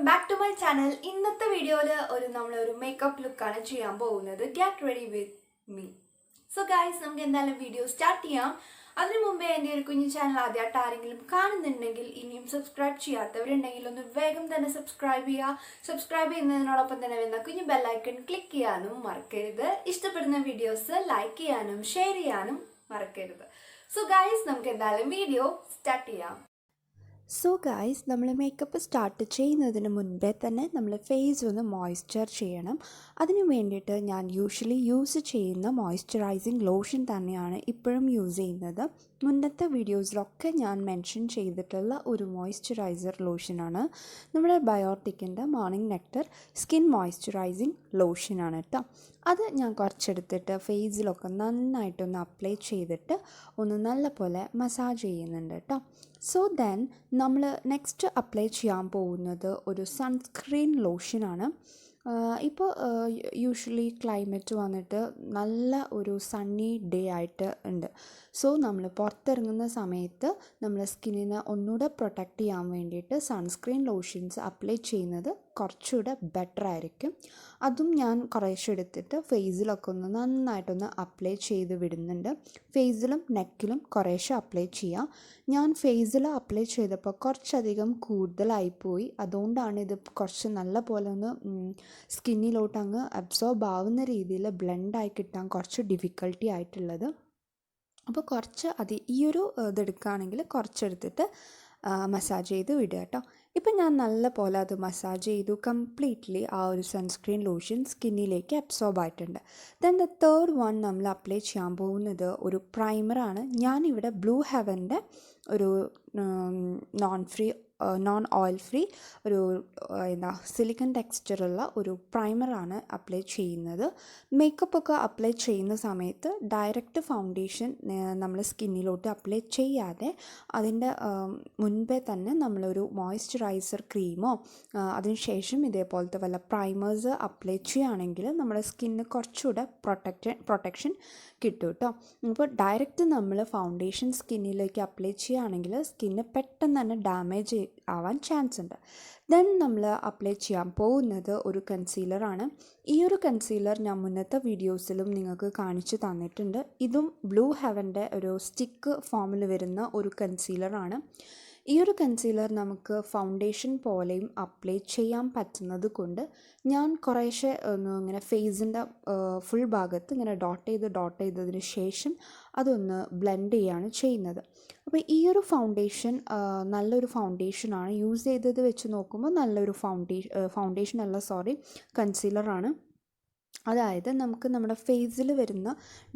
welcome back to my channel. ഇന്നത്തെ വീഡിയോയിൽ നമ്മളൊരു മേക്കപ്പ് ലുക്ക് ആണ് ചെയ്യാൻ പോകുന്നത്. Get ready with me. So guys, നമുക്ക് എന്തായാലും വീഡിയോ സ്റ്റാർട്ട് ചെയ്യാം. അതിനു മുമ്പേ എൻ്റെ ഒരു കുഞ്ഞു ചാനൽ ആദ്യമായിട്ട് ആരെങ്കിലും കാണുന്നുണ്ടെങ്കിൽ ഇനിയും സബ്സ്ക്രൈബ് ചെയ്യാത്തവരുണ്ടെങ്കിൽ ഒന്ന് വേഗം തന്നെ സബ്സ്ക്രൈബ് ചെയ്യുക. സബ്സ്ക്രൈബ് ചെയ്യുന്നതിനോടൊപ്പം തന്നെ വരുന്ന കുഞ്ഞു ബെൽ ഐക്കൺ ക്ലിക്ക് ചെയ്യാനും മറക്കരുത്. ഇഷ്ടപ്പെടുന്ന വീഡിയോസ് ലൈക്ക് ചെയ്യാനും ഷെയർ ചെയ്യാനും മറക്കരുത്. സോ ഗൈസ്, നമുക്ക് എന്തായാലും വീഡിയോ സ്റ്റാർട്ട് ചെയ്യാം. സോ ഗൈസ്, നമ്മൾ മേക്കപ്പ് സ്റ്റാർട്ട് ചെയ്യുന്നതിന് മുൻപേ തന്നെ നമ്മൾ ഫേസ് ഒന്ന് മോയ്സ്ചർ ചെയ്യണം. അതിന് വേണ്ടിയിട്ട് ഞാൻ യൂഷ്വലി യൂസ് ചെയ്യുന്ന മോയ്സ്ചറൈസിങ് ലോഷൻ തന്നെയാണ് ഇപ്പോഴും യൂസ് ചെയ്യുന്നത്. മുന്നത്തെ വീഡിയോസിലൊക്കെ ഞാൻ മെൻഷൻ ചെയ്തിട്ടുള്ള ഒരു മോയ്സ്ചറൈസർ ലോഷനാണ് നമ്മുടെ ബയോട്ടിക്കിൻ്റെ മോർണിംഗ് നെക്ടർ സ്കിൻ മോയ്സ്ചറൈസിങ് ലോഷനാണ് കേട്ടോ. അത് ഞാൻ കുറച്ചെടുത്തിട്ട് ഫേസിലൊക്കെ നന്നായിട്ടൊന്ന് അപ്ലൈ ചെയ്തിട്ട് ഒന്ന് നല്ലപോലെ മസാജ് ചെയ്യുന്നുണ്ട് കേട്ടോ. സോ ദെൻ നമ്മൾ നെക്സ്റ്റ് അപ്ലൈ ചെയ്യാൻ പോകുന്നത് ഒരു സൺസ്ക്രീൻ ലോഷനാണ്. ഇപ്പോൾ യൂഷ്വലി ക്ലൈമറ്റ് വന്നിട്ട് നല്ല ഒരു സണ്ണി ഡേ ആയിട്ട് ഉണ്ട്. സോ നമ്മൾ പുറത്തിറങ്ങുന്ന സമയത്ത് നമ്മളെ സ്കിന്നിനെ ഒന്നുകൂടെ പ്രൊട്ടക്റ്റ് ചെയ്യാൻ വേണ്ടിയിട്ട് സൺസ്ക്രീൻ ലോഷൻസ് അപ്ലൈ ചെയ്യുന്നത് കുറച്ചുകൂടെ ബെറ്റർ ആയിരിക്കും. അതും ഞാൻ കുറേശ്ശെ എടുത്തിട്ട് ഫേസിലൊക്കെ ഒന്ന് നന്നായിട്ടൊന്ന് അപ്ലൈ ചെയ്ത് വിടുന്നുണ്ട്. ഫേസിലും നെക്കിലും കുറേശ്ശെ അപ്ലൈ ചെയ്യാം. ഞാൻ ഫേസിൽ അപ്ലൈ ചെയ്തപ്പോൾ കുറച്ചധികം കൂടുതലായിപ്പോയി. അതുകൊണ്ടാണ് ഇത് കുറച്ച് നല്ല പോലെ ഒന്ന് സ്കിന്നിലോട്ട് അങ്ങ് അബ്സോർബ് ആവുന്ന രീതിയിൽ ബ്ലെൻഡായി കിട്ടാൻ കുറച്ച് ഡിഫിക്കൽട്ടി ആയിട്ടുള്ളത്. അപ്പോൾ കുറച്ച് ഈ ഒരു ഇതെടുക്കുകയാണെങ്കിൽ കുറച്ചെടുത്തിട്ട് മസാജ് ചെയ്ത് വിടുക കേട്ടോ. ഇപ്പം ഞാൻ നല്ല പോലെ അത് മസാജ് ചെയ്തു. കംപ്ലീറ്റ്ലി ആ ഒരു സൺസ്ക്രീൻ ലോഷൻ സ്കിന്നിലേക്ക് അബ്സോർബ് ആയിട്ടുണ്ട്. ദെൻ ദ തേർഡ് വൺ നമ്മൾ അപ്ലൈ ചെയ്യാൻ പോകുന്നത് ഒരു പ്രൈമറാണ്. ഞാനിവിടെ ബ്ലൂ ഹെവൻ്റെ ഒരു നോൺ ഓയിൽ ഫ്രീ ഒരു സിലിക്കൺ ടെക്സ്ചറുള്ള ഒരു പ്രൈമറാണ് അപ്ലൈ ചെയ്യുന്നത്. മേക്കപ്പൊക്കെ അപ്ലൈ ചെയ്യുന്ന സമയത്ത് ഡയറക്റ്റ് ഫൗണ്ടേഷൻ നമ്മൾ സ്കിന്നിലോട്ട് അപ്ലൈ ചെയ്യാതെ അതിൻ്റെ മുൻപേ തന്നെ നമ്മളൊരു മോയ്സ്ചറൈസർ ക്രീമോ അതിനുശേഷം ഇതേപോലത്തെ വല്ല പ്രൈമേഴ്സ് അപ്ലൈ ചെയ്യുകയാണെങ്കിൽ നമ്മുടെ സ്കിന്നിന് കുറച്ചുകൂടെ പ്രൊട്ടക്ഷൻ കിട്ടും കേട്ടോ. ഇപ്പോൾ ഡയറക്റ്റ് നമ്മൾ ഫൗണ്ടേഷൻ സ്കിന്നിലേക്ക് അപ്ലൈ ചെയ്യുകയാണെങ്കിൽ സ്കിന്ന് പെട്ടെന്ന് തന്നെ ഡാമേജ് ആവാൻ ചാൻസ് ഉണ്ട്. ദെൻ നമ്മൾ അപ്ലൈ ചെയ്യാൻ പോകുന്നത് ഒരു കൺസീലറാണ്. ഈ ഒരു കൺസീലർ ഞാൻ മുന്നത്തെ വീഡിയോസിലും നിങ്ങൾക്ക് കാണിച്ചു തന്നിട്ടുണ്ട്. ഇതും ബ്ലൂ ഹെവൻ്റെ ഒരു സ്റ്റിക്ക് ഫോമിൽ വരുന്ന ഒരു കൺസീലറാണ്. ഈ ഒരു കൺസീലർ നമുക്ക് ഫൗണ്ടേഷൻ പോലെയും അപ്ലൈ ചെയ്യാൻ പറ്റുന്നത് കൊണ്ട് ഞാൻ കുറേശ്ശെ ഒന്ന് ഇങ്ങനെ ഫേസിൻ്റെ ഫുൾ ഭാഗത്ത് ഇങ്ങനെ ഡോട്ട് ചെയ്തതിന് ശേഷം അതൊന്ന് ബ്ലെൻഡ് ചെയ്യുകയാണ് ചെയ്യുന്നത്. അപ്പോൾ ഈ ഒരു ഫൗണ്ടേഷൻ നല്ലൊരു ഫൗണ്ടേഷനാണ്. യൂസ് ചെയ്തത് വെച്ച് നോക്കുമ്പോൾ നല്ലൊരു കൺസീലറാണ്. അതായത് നമുക്ക് നമ്മുടെ ഫേസിൽ വരുന്ന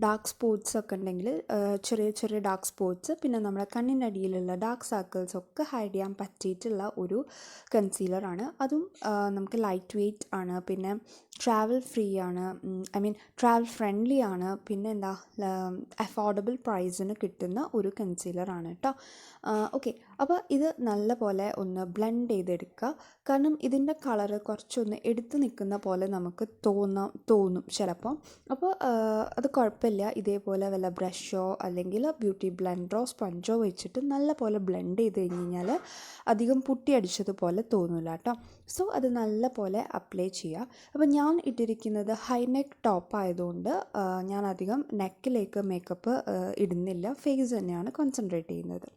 ഡാർക്ക് സ്പോട്ട്സ് ഒക്കെ ഉണ്ടെങ്കിൽ ചെറിയ ചെറിയ ഡാർക്ക് സ്പോട്ട്സ്, പിന്നെ നമ്മുടെ കണ്ണിനടിയിലുള്ള ഡാർക്ക് സർക്കിൾസ് ഒക്കെ ഹൈഡ് ചെയ്യാൻ പറ്റിയിട്ടുള്ള ഒരു കൺസീലറാണ്. അതും നമുക്ക് ലൈറ്റ് വെയ്റ്റ് ആണ്, പിന്നെ ട്രാവൽ ഫ്രണ്ട്ലി ആണ്, പിന്നെ അഫോർഡബിൾ പ്രൈസിന് കിട്ടുന്ന ഒരു കൺസീലറാണ് കേട്ടോ. ഓക്കെ, അപ്പോൾ ഇത് നല്ല പോലെ ഒന്ന് ബ്ലെൻഡ് ചെയ്തെടുക്കുക. കാരണം ഇതിൻ്റെ കളറ് കുറച്ചൊന്ന് എടുത്ത് നിൽക്കുന്ന പോലെ നമുക്ക് തോന്നും ചിലപ്പോൾ. അപ്പോൾ അത് കുഴപ്പമില്ല. ഇതേപോലെ വല്ല ബ്രഷോ അല്ലെങ്കിൽ ബ്യൂട്ടി ബ്ലെൻഡറോ സ്പഞ്ചോ വെച്ചിട്ട് നല്ല പോലെ ബ്ലെൻഡ് ചെയ്ത് കഴിഞ്ഞാൽ അധികം പുട്ടിയടിച്ചതുപോലെ തോന്നില്ല കേട്ടോ. സോ അത് നല്ല പോലെ അപ്ലൈ ചെയ്യുക. അപ്പോൾ ഞാൻ ഇട്ടിരിക്കുന്നത് ഹൈ നെക്ക് ടോപ്പ് ആയതുകൊണ്ട് ഞാൻ അധികം നെക്കിലേക്ക് മേക്കപ്പ് ഇടുന്നില്ല. ഫേസ് തന്നെയാണ് കോൺസെൻട്രേറ്റ് ചെയ്യുന്നത്.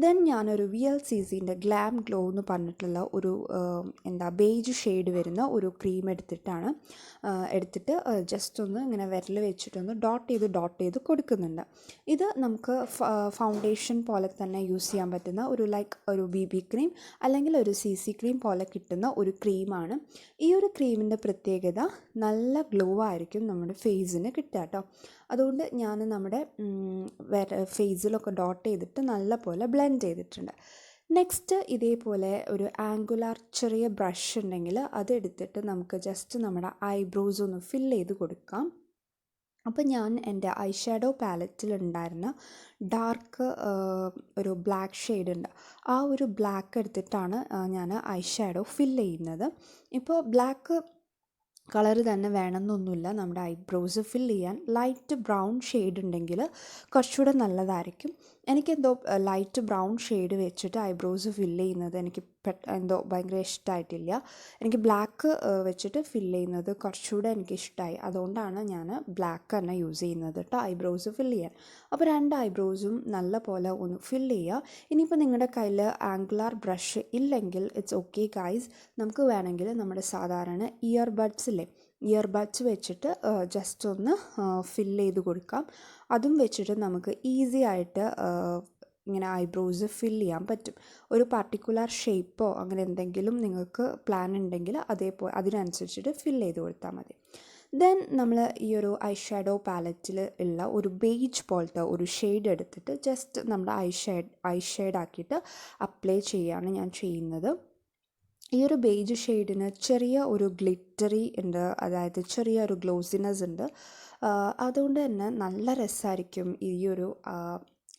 ദെൻ ഞാനൊരു VLCCൻ്റെ ഗ്ലാം ഗ്ലോ എന്ന് പറഞ്ഞിട്ടുള്ള ഒരു ബേജ് ഷെയ്ഡ് വരുന്ന ഒരു ക്രീം എടുത്തിട്ട് ജസ്റ്റ് ഒന്ന് ഇങ്ങനെ വിരൽ വെച്ചിട്ടൊന്ന് ഡോട്ട് ചെയ്ത് കൊടുക്കുന്നുണ്ട്. ഇത് നമുക്ക് ഫൗണ്ടേഷൻ പോലെ തന്നെ യൂസ് ചെയ്യാൻ പറ്റുന്ന ഒരു BB ക്രീം അല്ലെങ്കിൽ ഒരു CC ക്രീം പോലെ കിട്ടുന്ന ഒരു ക്രീമാണ്. ഈ ഒരു ക്രീമിൻ്റെ പ്രത്യേകത നല്ല ഗ്ലോ ആയിരിക്കും നമ്മുടെ ഫേസിന് കിട്ടുക കേട്ടോ. അതുകൊണ്ട് ഞാൻ നമ്മുടെ ഫേസിലൊക്കെ ഡോട്ട് ചെയ്തിട്ട് നല്ല പോലെ ബ്ലെൻഡ് ചെയ്തിട്ടുണ്ട്. നെക്സ്റ്റ് ഇതേപോലെ ഒരു ആംഗുലാർ ചെറിയ ബ്രഷ് ഉണ്ടെങ്കിൽ അതെടുത്തിട്ട് നമുക്ക് ജസ്റ്റ് നമ്മുടെ ഐബ്രോസ് ഒന്ന് ഫില്ല് ചെയ്ത് കൊടുക്കാം. അപ്പോൾ ഞാൻ എൻ്റെ ഐഷാഡോ പാലറ്റിലുണ്ടായിരുന്ന ഡാർക്ക് ഒരു ബ്ലാക്ക് ഷെയ്ഡ് ഉണ്ട്. ആ ഒരു ബ്ലാക്ക് എടുത്തിട്ടാണ് ഞാൻ ഐഷാഡോ ഫില്ല് ചെയ്യുന്നത്. ഇപ്പോൾ ബ്ലാക്ക് കളർ തന്നെ വേണമെന്നൊന്നുമില്ല. നമ്മുടെ ഐബ്രോസ് ഫിൽ ചെയ്യാൻ ലൈറ്റ് ബ്രൗൺ ഷെയ്ഡ് ഉണ്ടെങ്കിൽ കുറച്ചുകൂടെ നല്ലതായിരിക്കും. എനിക്കെന്തോ ലൈറ്റ് ബ്രൗൺ ഷെയ്ഡ് വെച്ചിട്ട് ഐബ്രോസ് ഫില്ല് ചെയ്യുന്നത് എനിക്ക് എന്തോ ഭയങ്കര ഇഷ്ടമായിട്ടില്ല. എനിക്ക് ബ്ലാക്ക് വെച്ചിട്ട് ഫില്ല് ചെയ്യുന്നത് കുറച്ചുകൂടെ എനിക്കിഷ്ടമായി. അതുകൊണ്ടാണ് ഞാൻ ബ്ലാക്ക് തന്നെ യൂസ് ചെയ്യുന്നത് കേട്ടോ ഐബ്രോസ് ഫില്ല് ചെയ്യാൻ. അപ്പോൾ 2 ഐബ്രോസും നല്ല പോലെ ഒന്ന് ഫില്ല് ചെയ്യുക. ഇനിയിപ്പോൾ നിങ്ങളുടെ കയ്യിൽ ആംഗുലാർ ബ്രഷ് ഇല്ലെങ്കിൽ ഇറ്റ്സ് ഓക്കെ ഗൈസ്. നമുക്ക് വേണമെങ്കിൽ നമ്മുടെ സാധാരണ ഇയർബഡ്സ് വെച്ചിട്ട് ജസ്റ്റ് ഒന്ന് ഫില്ല് ചെയ്ത് കൊടുക്കാം. അതും വെച്ചിട്ട് നമുക്ക് ഈസി ആയിട്ട് ഇങ്ങനെ ഐബ്രോസ് ഫില്ല് ചെയ്യാൻ പറ്റും. ഒരു പർട്ടിക്കുലർ ഷേപ്പോ അങ്ങനെ എന്തെങ്കിലും നിങ്ങൾക്ക് പ്ലാൻ ഉണ്ടെങ്കിൽ അതിനനുസരിച്ചിട്ട് ഫില്ല് ചെയ്ത് കൊടുത്താൽ മതി. ദെൻ നമ്മൾ ഈ ഒരു ഐ ഷാഡോ പാലറ്റിൽ ഉള്ള ഒരു ബേജ് പോലത്തെ ഒരു ഷെയ്ഡ് എടുത്തിട്ട് ജസ്റ്റ് നമ്മുടെ ഐ ഷെയ്ഡ് ആക്കിയിട്ട് അപ്ലൈ ചെയ്യുകയാണ് ഞാൻ ചെയ്യുന്നത്. ഈ ഒരു ബേജ് ഷെയ്ഡിന് ചെറിയ ഒരു ഗ്ലിറ്ററി ഉണ്ട്, അതായത് ചെറിയ ഒരു ഗ്ലോസിനെസ് ഉണ്ട്. അതുകൊണ്ട് തന്നെ നല്ല രസമായിരിക്കും ഈ ഒരു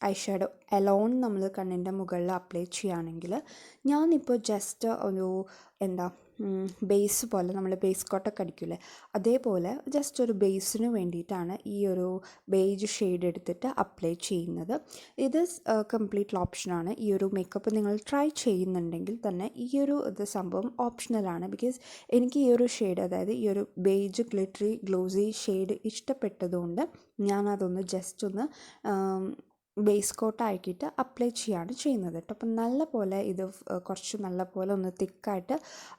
ഐ ഷാഡോ എലോൺ നമ്മൾ കണ്ണിൻ്റെ മുകളിൽ അപ്ലൈ ചെയ്യുകയാണെങ്കിൽ. ഞാനിപ്പോൾ ജസ്റ്റ് ഒരു ബേസ് പോലെ നമ്മൾ ബേസ് കോട്ടൊക്കെ അടിക്കില്ലേ, അതേപോലെ ജസ്റ്റ് ഒരു ബേസിന് വേണ്ടിയിട്ടാണ് ഈ ഒരു ബേജ് ഷെയ്ഡ് എടുത്തിട്ട് അപ്ലൈ ചെയ്യുന്നത്. ഇത് കംപ്ലീറ്റ് ഓപ്ഷനാണ്. ഈ ഒരു മേക്കപ്പ് നിങ്ങൾ ട്രൈ ചെയ്യുന്നുണ്ടെങ്കിൽ തന്നെ ഈ ഒരു സംഭവം ഓപ്ഷണലാണ്. ബിക്കോസ് എനിക്ക് ഈ ഒരു ഷെയ്ഡ്, അതായത് ഈ ഒരു ബേജ് ഗ്ലിറ്ററി ഗ്ലോസി ഷെയ്ഡ് ഇഷ്ടപ്പെട്ടതുകൊണ്ട് ഞാനതൊന്ന് ജസ്റ്റ് ഒന്ന് ബേസ് കോട്ടാക്കിയിട്ട് അപ്ലൈ ചെയ്യുകയാണ് ചെയ്യുന്നത് കേട്ടോ. അപ്പം നല്ല പോലെ ഇത് കുറച്ച് നല്ല പോലെ ഒന്ന് തിക്കായിട്ട്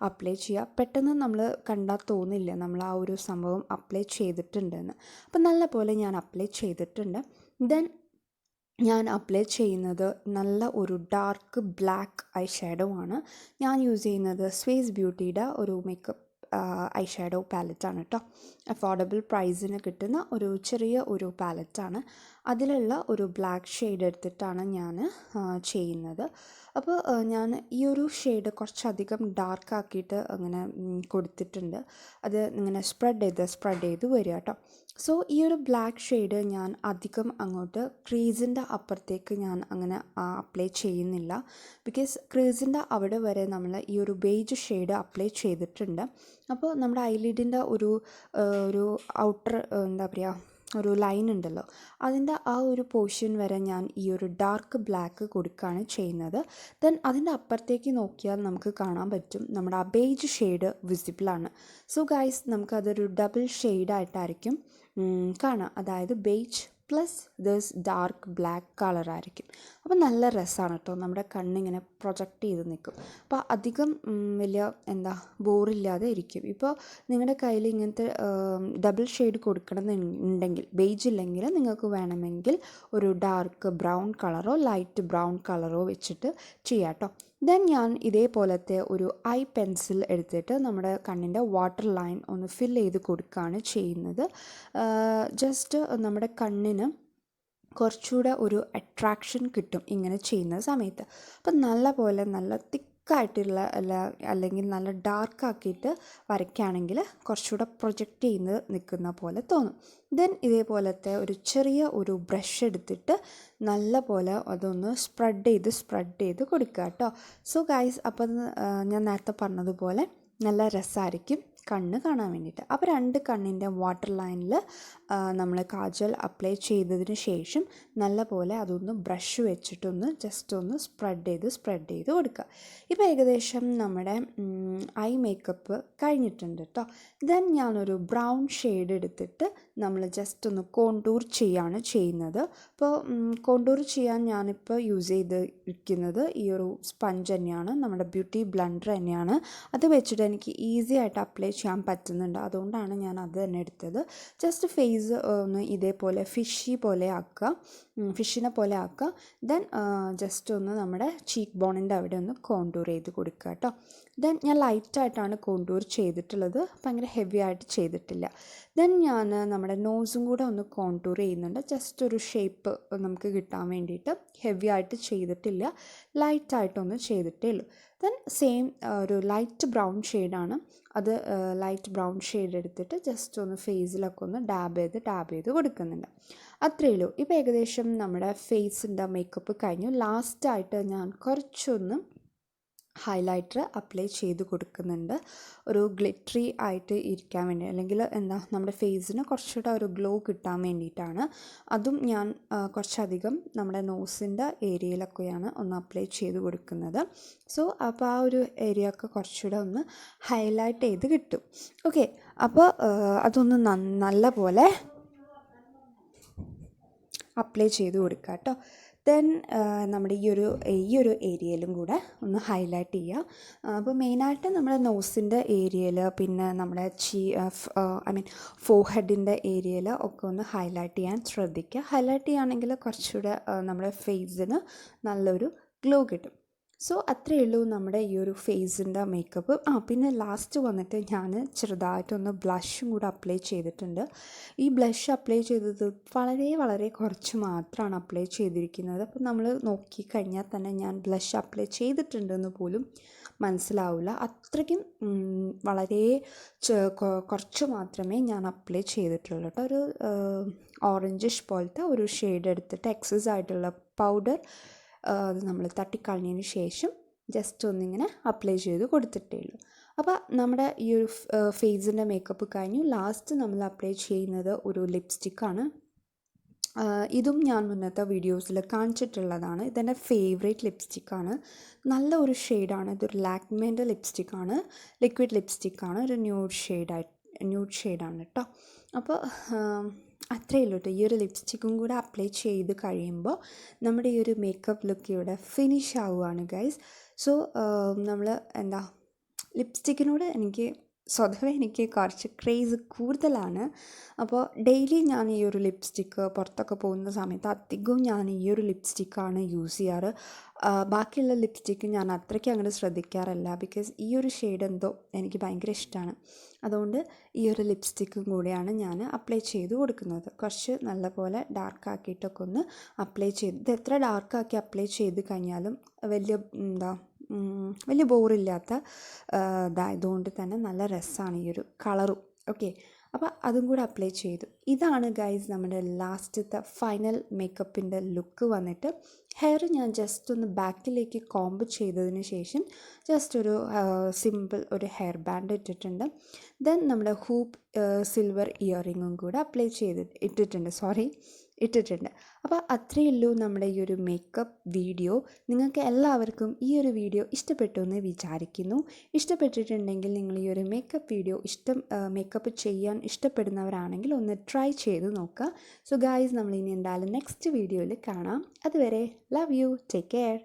അപ്ലൈ ചെയ്യുക. പെട്ടെന്ന് നമ്മൾ കണ്ടാൽ തോന്നില്ല നമ്മൾ ആ ഒരു സംഭവം അപ്ലൈ ചെയ്തിട്ടുണ്ടെന്ന്. അപ്പം നല്ല പോലെ ഞാൻ അപ്ലൈ ചെയ്തിട്ടുണ്ട്. ദെൻ ഞാൻ അപ്ലൈ ചെയ്യുന്നത് നല്ല ഒരു ഡാർക്ക് ബ്ലാക്ക് ഐ ഷാഡോ ആണ്. ഞാൻ യൂസ് ചെയ്യുന്നത് സ്വേസ് ബ്യൂട്ടിയുടെ ഒരു മേക്കപ്പ് ഐ ഷാഡോ പാലറ്റാണ് കേട്ടോ. അഫോർഡബിൾ പ്രൈസിന് കിട്ടുന്ന ഒരു ചെറിയ ഒരു പാലറ്റാണ്. അതിലുള്ള ഒരു ബ്ലാക്ക് ഷെയ്ഡ് എടുത്തിട്ടാണ് ഞാൻ ചെയ്യുന്നത്. അപ്പോൾ ഞാൻ ഈ ഒരു ഷെയ്ഡ് കുറച്ചധികം ഡാർക്ക് ആക്കിയിട്ട് അങ്ങനെ കൊടുത്തിട്ടുണ്ട്. അത് ഇങ്ങനെ സ്പ്രെഡ് ചെയ്ത് വരിക കേട്ടോ. സോ ഈ ഒരു ബ്ലാക്ക് ഷെയ്ഡ് ഞാൻ അധികം അങ്ങോട്ട് ക്രീസിൻ്റെ അപ്പുറത്തേക്ക് ഞാൻ അങ്ങനെ അപ്ലൈ ചെയ്യുന്നില്ല. ബിക്കോസ് ക്രീസിൻ്റെ അവിടെ വരെ നമ്മൾ ഈ ഒരു ബേജ് ഷെയ്ഡ് അപ്ലൈ ചെയ്തിട്ടുണ്ട്. അപ്പോൾ നമ്മുടെ ഐലിഡിൻ്റെ ഒരു ഔട്ടർ ഒരു ലൈൻ ഉണ്ടല്ലോ, അതിൻ്റെ ആ ഒരു പോർഷൻ വരെ ഞാൻ ഈ ഒരു ഡാർക്ക് ബ്ലാക്ക് കൊടുക്കുകയാണ് ചെയ്യുന്നത്. ദെൻ അതിൻ്റെ അപ്പുറത്തേക്ക് നോക്കിയാൽ നമുക്ക് കാണാൻ പറ്റും നമ്മുടെ ആ ബേജ് ഷെയ്ഡ് വിസിബിളാണ്. സോ ഗൈസ്, നമുക്കതൊരു ഡബിൾ ഷെയ്ഡായിട്ടായിരിക്കും കാണാം. അതായത് beige plus this dark black കളറായിരിക്കും. അപ്പോൾ നല്ല രസമാണ് കേട്ടോ, നമ്മുടെ കണ്ണിങ്ങനെ പ്രൊജക്റ്റ് ചെയ്ത് നിൽക്കും. അപ്പോൾ അധികം വലിയ ബോറില്ലാതെ ഇരിക്കും. ഇപ്പോൾ നിങ്ങളുടെ കയ്യിൽ ഇങ്ങനത്തെ ഡബിൾ ഷെയ്ഡ് കൊടുക്കണമെന്നുണ്ടെങ്കിൽ, ബേജ് ഇല്ലെങ്കിൽ നിങ്ങൾക്ക് വേണമെങ്കിൽ ഒരു ഡാർക്ക് ബ്രൗൺ കളറോ ലൈറ്റ് ബ്രൗൺ കളറോ വെച്ചിട്ട് ചെയ്യാം കേട്ടോ. ദെൻ ഞാൻ ഇതേപോലത്തെ ഒരു ഐ പെൻസിൽ എടുത്തിട്ട് നമ്മുടെ കണ്ണിൻ്റെ വാട്ടർ ലൈൻ ഒന്ന് ഫില്ല് ചെയ്ത് കൊടുക്കുകയാണ് ചെയ്യുന്നത്. ജസ്റ്റ് നമ്മുടെ കണ്ണിന് കുറച്ചുകൂടെ ഒരു അട്രാക്ഷൻ കിട്ടും ഇങ്ങനെ ചെയ്യുന്ന സമയത്ത്. അപ്പം നല്ല തിക്കായിട്ടുള്ള അല്ലെങ്കിൽ നല്ല ഡാർക്കാക്കിയിട്ട് വരയ്ക്കുകയാണെങ്കിൽ കുറച്ചുകൂടെ പ്രൊജക്റ്റ് ചെയ്ത് നിൽക്കുന്ന പോലെ തോന്നും. ദെൻ ഇതേപോലത്തെ ഒരു ചെറിയ ഒരു ബ്രഷ് എടുത്തിട്ട് നല്ല പോലെ അതൊന്ന് സ്പ്രെഡ് ചെയ്ത് കൊടുക്കുക കേട്ടോ. സോ ഗൈസ്, അപ്പം ഞാൻ നേരത്തെ പറഞ്ഞതുപോലെ നല്ല രസമായിരിക്കും കണ്ണ് കാണാൻ വേണ്ടിയിട്ട്. അപ്പോൾ 2 കണ്ണിൻ്റെ വാട്ടർ ലൈനിൽ നമ്മൾ കാജൽ അപ്ലൈ ചെയ്തതിന് ശേഷം നല്ല പോലെ അതൊന്ന് ബ്രഷ് വെച്ചിട്ടൊന്ന് ജസ്റ്റ് ഒന്ന് സ്പ്രെഡ് ചെയ്ത് കൊടുക്കുക. ഇപ്പോൾ ഏകദേശം നമ്മുടെ ഐ മേക്കപ്പ് കഴിഞ്ഞിട്ടുണ്ട് കേട്ടോ. ദെൻ ഞാനൊരു ബ്രൗൺ ഷെയ്ഡ് എടുത്തിട്ട് നമ്മൾ ജസ്റ്റ് ഒന്ന് കോണ്ടൂർ ചെയ്യാണ് ചെയ്യുന്നത്. അപ്പോൾ കോണ്ടൂർ ചെയ്യാൻ ഞാനിപ്പോൾ യൂസ് ചെയ്തിരിക്കുന്നത് ഈ ഒരു സ്പഞ്ച് തന്നെയാണ്, നമ്മുടെ ബ്യൂട്ടി ബ്ലെൻഡർ തന്നെയാണ്. അത് വെച്ചിട്ട് എനിക്ക് ഈസി ആയിട്ട് അപ്ലൈ ചെയ്യാൻ പറ്റുന്നുണ്ട്. അതുകൊണ്ടാണ് ഞാൻ അത് തന്നെ എടുത്തത്. ജസ്റ്റ് ഫേസ് ഒന്ന് ഇതേപോലെ ഫിഷിനെ പോലെ ആക്കുക. ദെൻ ജസ്റ്റ് ഒന്ന് നമ്മുടെ ചീക്ക് ബോണിൻ്റെ അവിടെ ഒന്ന് കോണ്ടൂർ ചെയ്ത് കൊടുക്കുക കേട്ടോ. ദെൻ ഞാൻ ലൈറ്റായിട്ടാണ് കോണ്ടൂർ ചെയ്തിട്ടുള്ളത്, ഭയങ്കര ഹെവി ആയിട്ട് ചെയ്തിട്ടില്ല. ദെൻ ഞാൻ നമ്മുടെ നോസും കൂടെ ഒന്ന് കോണ്ടൂർ ചെയ്യുന്നുണ്ട്, ജസ്റ്റ് ഒരു ഷേപ്പ് നമുക്ക് കിട്ടാൻ വേണ്ടിയിട്ട്. ഹെവി ആയിട്ട് ചെയ്തിട്ടില്ല, ലൈറ്റായിട്ടൊന്ന് ചെയ്തിട്ടേ ഉള്ളൂ. ദെൻ സെയിം ഒരു ലൈറ്റ് ബ്രൗൺ ഷെയ്ഡാണ് അത്. ലൈറ്റ് ബ്രൗൺ ഷെയ്ഡ് എടുത്തിട്ട് ജസ്റ്റ് ഒന്ന് ഫേസിലൊക്കെ ഒന്ന് ഡാബ് ചെയ്ത് കൊടുക്കുന്നുണ്ട്. അത്രയേ ഉള്ളൂ. ഇപ്പോൾ ഏകദേശം നമ്മുടെ ഫേസിൻ്റെ മേക്കപ്പ് കഴിഞ്ഞു. ലാസ്റ്റായിട്ട് ഞാൻ കുറച്ചൊന്ന് ഹൈലൈറ്റർ അപ്ലൈ ചെയ്ത് കൊടുക്കുന്നുണ്ട്. ഒരു ഗ്ലിറ്ററി ആയിട്ട് ഇരിക്കാൻ വേണ്ടി, അല്ലെങ്കിൽ എന്താ നമ്മുടെ ഫേസിന് കുറച്ചുകൂടെ ഒരു ഗ്ലോ കിട്ടാൻ വേണ്ടിയിട്ടാണ്. അതും ഞാൻ കുറച്ചധികം നമ്മുടെ നോസിൻ്റെ ഏരിയയിലൊക്കെയാണ് ഒന്ന് അപ്ലൈ ചെയ്ത് കൊടുക്കുന്നത്. സോ അപ്പോൾ ആ ഒരു ഏരിയ ഒക്കെ കുറച്ചുകൂടെ ഒന്ന് ഹൈലൈറ്റ് ചെയ്ത് കിട്ടും. ഓക്കെ, അപ്പോൾ അതൊന്ന് നല്ല പോലെ അപ്ലൈ ചെയ്ത് കൊടുക്കുക കേട്ടോ. ദെൻ നമ്മുടെ ഈ ഒരു ഏരിയയിലും കൂടെ ഒന്ന് ഹൈലൈറ്റ് ചെയ്യുക. അപ്പോൾ മെയിനായിട്ട് നമ്മുടെ നോസിൻ്റെ ഏരിയയിൽ, പിന്നെ നമ്മുടെ ഫോർഹെഡിൻ്റെ ഏരിയയിൽ ഒക്കെ ഒന്ന് ഹൈലൈറ്റ് ചെയ്യാൻ ശ്രദ്ധിക്കുക. ഹൈലൈറ്റ് ചെയ്യുകയാണെങ്കിൽ കുറച്ചുകൂടെ നമ്മുടെ ഫേസിന് നല്ലൊരു ഗ്ലോ കിട്ടും. സോ അത്രയേ ഉള്ളൂ നമ്മുടെ ഈ ഒരു ഫേസിൻ്റെ മേക്കപ്പ്. പിന്നെ ലാസ്റ്റ് വന്നിട്ട് ഞാൻ ചെറുതായിട്ടൊന്ന് ബ്ലഷും കൂടെ അപ്ലൈ ചെയ്തിട്ടുണ്ട്. ഈ ബ്ലഷ് അപ്ലൈ ചെയ്തത് വളരെ കുറച്ച് മാത്രമാണ് അപ്ലൈ ചെയ്തിരിക്കുന്നത്. അപ്പോൾ നമ്മൾ നോക്കിക്കഴിഞ്ഞാൽ തന്നെ ഞാൻ ബ്ലഷ് അപ്ലൈ ചെയ്തിട്ടുണ്ടെന്ന് പോലും മനസ്സിലാവില്ല. അത്രയ്ക്കും വളരെ കുറച്ച് മാത്രമേ ഞാൻ അപ്ലൈ ചെയ്തിട്ടുള്ളൂ കേട്ടോ. ഒരു ഓറഞ്ചിഷ് പോലത്തെ ഒരു ഷെയ്ഡ് എടുത്തിട്ട് എക്സസ് ആയിട്ടുള്ള പൗഡർ അത് നമ്മൾ തട്ടിക്കളഞ്ഞതിന് ശേഷം ജസ്റ്റ് ഒന്നിങ്ങനെ അപ്ലൈ ചെയ്ത് കൊടുത്തിട്ടേ ഉള്ളൂ. അപ്പോൾ നമ്മുടെ ഈ ഒരു ഫേസിൻ്റെ മേക്കപ്പ് കഴിഞ്ഞു. ലാസ്റ്റ് നമ്മൾ അപ്ലൈ ചെയ്യുന്നത് ഒരു ലിപ്സ്റ്റിക്കാണ്. ഇതും ഞാൻ മുന്നത്തെ വീഡിയോസിൽ കാണിച്ചിട്ടുള്ളതാണ്. ഇതെൻ്റെ ഫേവറേറ്റ് ലിപ്സ്റ്റിക്കാണ്. നല്ല ഒരു ഷെയ്ഡാണ്. ഇതൊരു ലാക്മേൻ്റെ ലിപ്സ്റ്റിക്കാണ്, ലിക്വിഡ് ലിപ്സ്റ്റിക്കാണ്. ഒരു ന്യൂഡ് ഷെയ്ഡാണ് കേട്ടോ. അപ്പോൾ അത്രയേ ഉള്ളൂ കേട്ടോ. ഈ ഒരു ലിപ്സ്റ്റിക്കും കൂടെ അപ്ലൈ ചെയ്ത് കഴിയുമ്പോൾ നമ്മുടെ ഈ ഒരു മേക്കപ്പ് ലുക്ക് ഇവിടെ ഫിനിഷ് ആവുകയാണ് ഗൈസ്. സോ നമ്മൾ എന്താ ലിപ്സ്റ്റിക്കിനോട് സ്വതവേ എനിക്ക് കുറച്ച് ക്രേസ് കൂടുതലാണ്. അപ്പോൾ ഡെയിലി ഞാൻ ഈ ഒരു ലിപ്സ്റ്റിക്ക് പുറത്തൊക്കെ പോകുന്ന സമയത്ത് അധികവും ഞാൻ ഈ ഒരു ലിപ്സ്റ്റിക്കാണ് യൂസ് ചെയ്യാറ്. ബാക്കിയുള്ള ലിപ്സ്റ്റിക്ക് ഞാൻ അത്രയ്ക്ക് അങ്ങനെ ശ്രദ്ധിക്കാറില്ല. ബിക്കോസ് ഈ ഒരു ഷെയ്ഡ് എന്തോ എനിക്ക് ഭയങ്കര ഇഷ്ടമാണ്. അതുകൊണ്ട് ഈ ഒരു ലിപ്സ്റ്റിക്കും കൂടിയാണ് ഞാൻ അപ്ലൈ ചെയ്ത് കൊടുക്കുന്നത്. കുറച്ച് നല്ലപോലെ ഡാർക്കാക്കിയിട്ടൊക്കെ ഒന്ന് അപ്ലൈ ചെയ്ത്, ഇത് എത്ര ഡാർക്കാക്കി അപ്ലൈ ചെയ്ത് കഴിഞ്ഞാലും വലിയ ബോറില്ലാത്ത ഇതായതുകൊണ്ട് തന്നെ നല്ല രസമാണ് ഈ ഒരു കളറും. ഓക്കെ, അപ്പോൾ അതും കൂടെ അപ്ലൈ ചെയ്തു. ഇതാണ് ഗൈസ് നമ്മുടെ ലാസ്റ്റത്തെ ഫൈനൽ മേക്കപ്പിൻ്റെ ലുക്ക് വന്നിട്ട്. ഹെയർ ഞാൻ ജസ്റ്റ് ഒന്ന് ബാക്കിലേക്ക് കോംബ് ചെയ്തതിന് ശേഷം ജസ്റ്റ് ഒരു സിമ്പിൾ ഒരു ഹെയർ ബാൻഡ് ഇട്ടിട്ടുണ്ട്. ദെൻ നമ്മുടെ ഹൂപ്പ് സിൽവർ ഇയറിങ്ങും കൂടെ അപ്ലൈ ഇട്ടിട്ടുണ്ട്. അപ്പോൾ അത്രയേ ഉള്ളൂ നമ്മുടെ ഈ ഒരു മേക്കപ്പ് വീഡിയോ. നിങ്ങൾക്ക് എല്ലാവർക്കും ഈ ഒരു വീഡിയോ ഇഷ്ടപ്പെട്ടു എന്ന് വിചാരിക്കുന്നു. ഇഷ്ടപ്പെട്ടിട്ടുണ്ടെങ്കിൽ നിങ്ങൾ ഈ ഒരു മേക്കപ്പ് ചെയ്യാൻ ഇഷ്ടപ്പെടുന്നവരാണെങ്കിൽ ഒന്ന് ട്രൈ ചെയ്ത് നോക്കുക. സോ ഗൈസ്, നമ്മളിനി എന്തായാലും നെക്സ്റ്റ് വീഡിയോയിൽ കാണാം. അതുവരെ ലവ് യു, ടേക്ക് കെയർ.